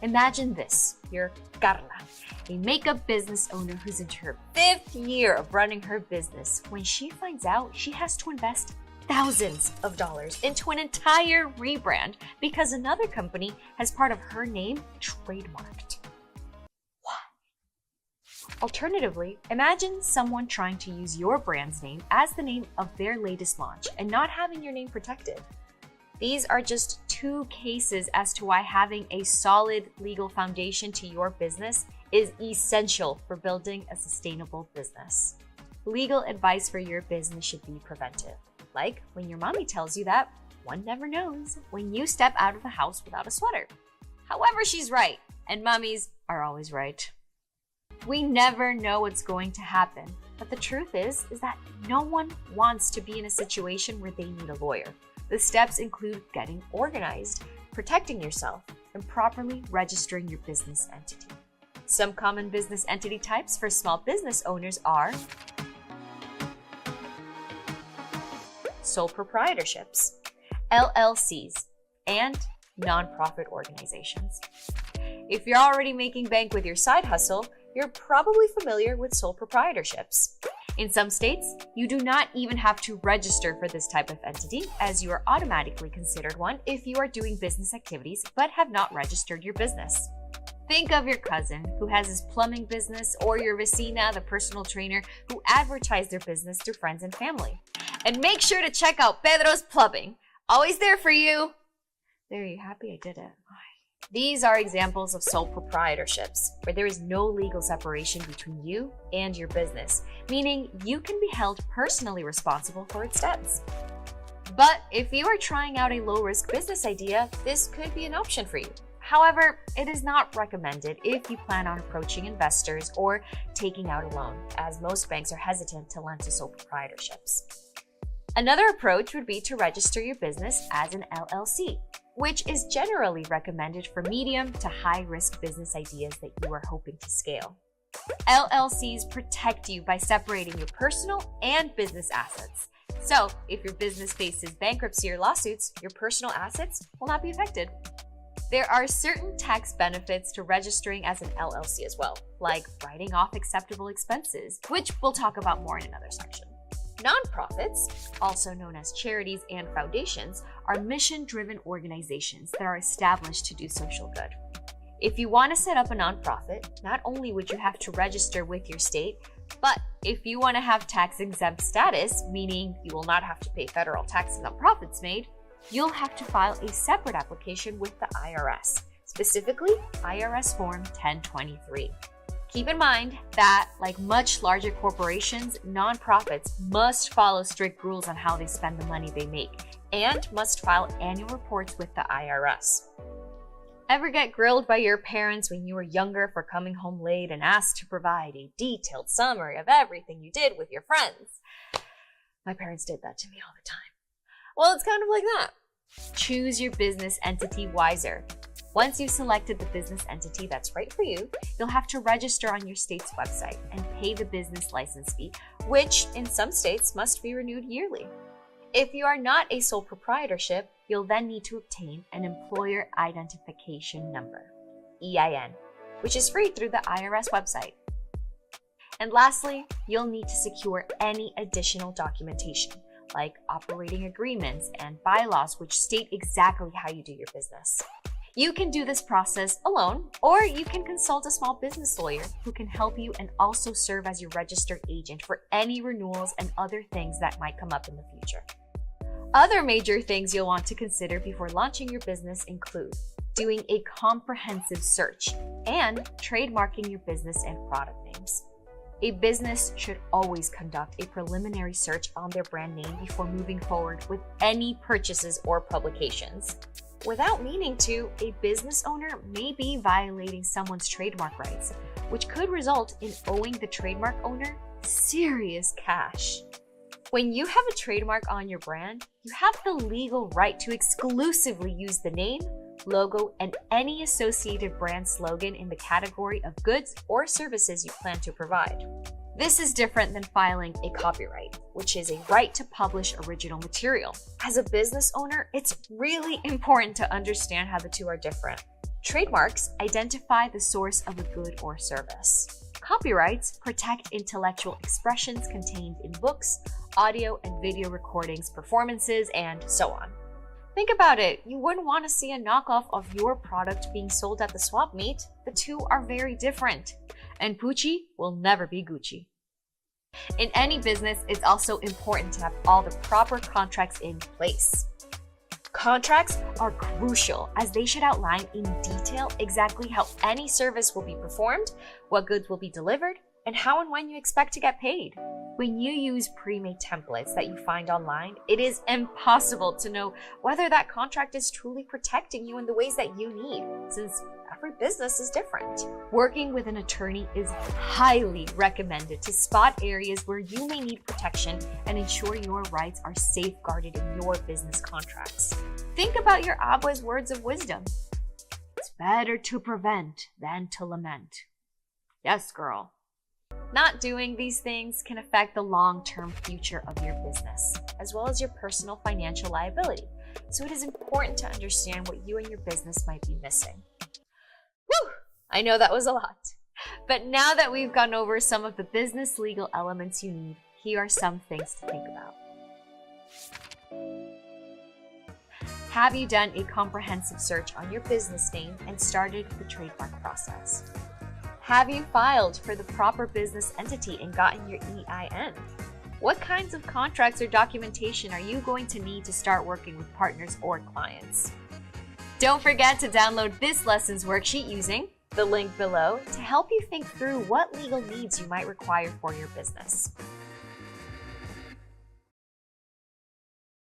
Imagine this, you're Carla, a makeup business owner who's into her 5th year of running her business when she finds out she has to invest thousands of dollars into an entire rebrand because another company has part of her name trademarked. Alternatively, imagine someone trying to use your brand's name as the name of their latest launch and not having your name protected. These are just 2 cases as to why having a solid legal foundation to your business is essential for building a sustainable business. Legal advice for your business should be preventive, like when your mommy tells you that one never knows when you step out of the house without a sweater. However, she's right, and mommies are always right. We never know what's going to happen, but the truth is that no one wants to be in a situation where they need a lawyer. The steps include getting organized, protecting yourself, and properly registering your business entity. Some common business entity types for small business owners are sole proprietorships, LLCs, and nonprofit organizations. If you're already making bank with your side hustle, you're probably familiar with sole proprietorships. In some states, you do not even have to register for this type of entity, as you are automatically considered one if you are doing business activities but have not registered your business. Think of your cousin who has his plumbing business, or your vecina, the personal trainer, who advertise their business to friends and family. And make sure to check out Pedro's Plumbing. Always there for you. There, you happy I did it? These are examples of sole proprietorships, where there is no legal separation between you and your business, meaning you can be held personally responsible for its steps. But if you are trying out a low-risk business idea, this could be an option for you. However, it is not recommended if you plan on approaching investors or taking out a loan, as most banks are hesitant to lend to sole proprietorships. Another approach would be to register your business as an LLC, which is generally recommended for medium to high-risk business ideas that you are hoping to scale. LLCs protect you by separating your personal and business assets. So, if your business faces bankruptcy or lawsuits, your personal assets will not be affected. There are certain tax benefits to registering as an LLC as well, like writing off acceptable expenses, which we'll talk about more in another section. Nonprofits, also known as charities and foundations, are mission-driven organizations that are established to do social good. If you want to set up a nonprofit, not only would you have to register with your state, but if you want to have tax-exempt status, meaning you will not have to pay federal taxes on profits made, you'll have to file a separate application with the IRS, specifically IRS Form 1023. Keep in mind that, like much larger corporations, nonprofits must follow strict rules on how they spend the money they make and must file annual reports with the IRS. Ever get grilled by your parents when you were younger for coming home late and asked to provide a detailed summary of everything you did with your friends? My parents did that to me all the time. Well, it's kind of like that. Choose your business entity wiser. Once you've selected the business entity that's right for you, you'll have to register on your state's website and pay the business license fee, which in some states must be renewed yearly. If you are not a sole proprietorship, you'll then need to obtain an Employer Identification Number, EIN, which is free through the IRS website. And lastly, you'll need to secure any additional documentation, like operating agreements and bylaws which state exactly how you do your business. You can do this process alone, or you can consult a small business lawyer who can help you and also serve as your registered agent for any renewals and other things that might come up in the future. Other major things you'll want to consider before launching your business include doing a comprehensive search and trademarking your business and product names. A business should always conduct a preliminary search on their brand name before moving forward with any purchases or publications. Without meaning to, a business owner may be violating someone's trademark rights, which could result in owing the trademark owner serious cash. When you have a trademark on your brand, you have the legal right to exclusively use the name, logo, and any associated brand slogan in the category of goods or services you plan to provide. This is different than filing a copyright, which is a right to publish original material. As a business owner, it's really important to understand how the two are different. Trademarks identify the source of a good or service. Copyrights protect intellectual expressions contained in books, audio and video recordings, performances, and so on. Think about it, you wouldn't want to see a knockoff of your product being sold at the swap meet. The two are very different. And Poochie will never be Gucci. In any business, it's also important to have all the proper contracts in place. Contracts are crucial as they should outline in detail exactly how any service will be performed, what goods will be delivered, and how and when you expect to get paid. When you use pre-made templates that you find online, it is impossible to know whether that contract is truly protecting you in the ways that you need, since every business is different. Working with an attorney is highly recommended to spot areas where you may need protection and ensure your rights are safeguarded in your business contracts. Think about your Abba's words of wisdom. It's better to prevent than to lament. Yes, girl. Not doing these things can affect the long-term future of your business, as well as your personal financial liability. So it is important to understand what you and your business might be missing. Whew! I know that was a lot. But now that we've gone over some of the business legal elements you need, here are some things to think about. Have you done a comprehensive search on your business name and started the trademark process? Have you filed for the proper business entity and gotten your EIN? What kinds of contracts or documentation are you going to need to start working with partners or clients? Don't forget to download this lessons worksheet using the link below to help you think through what legal needs you might require for your business.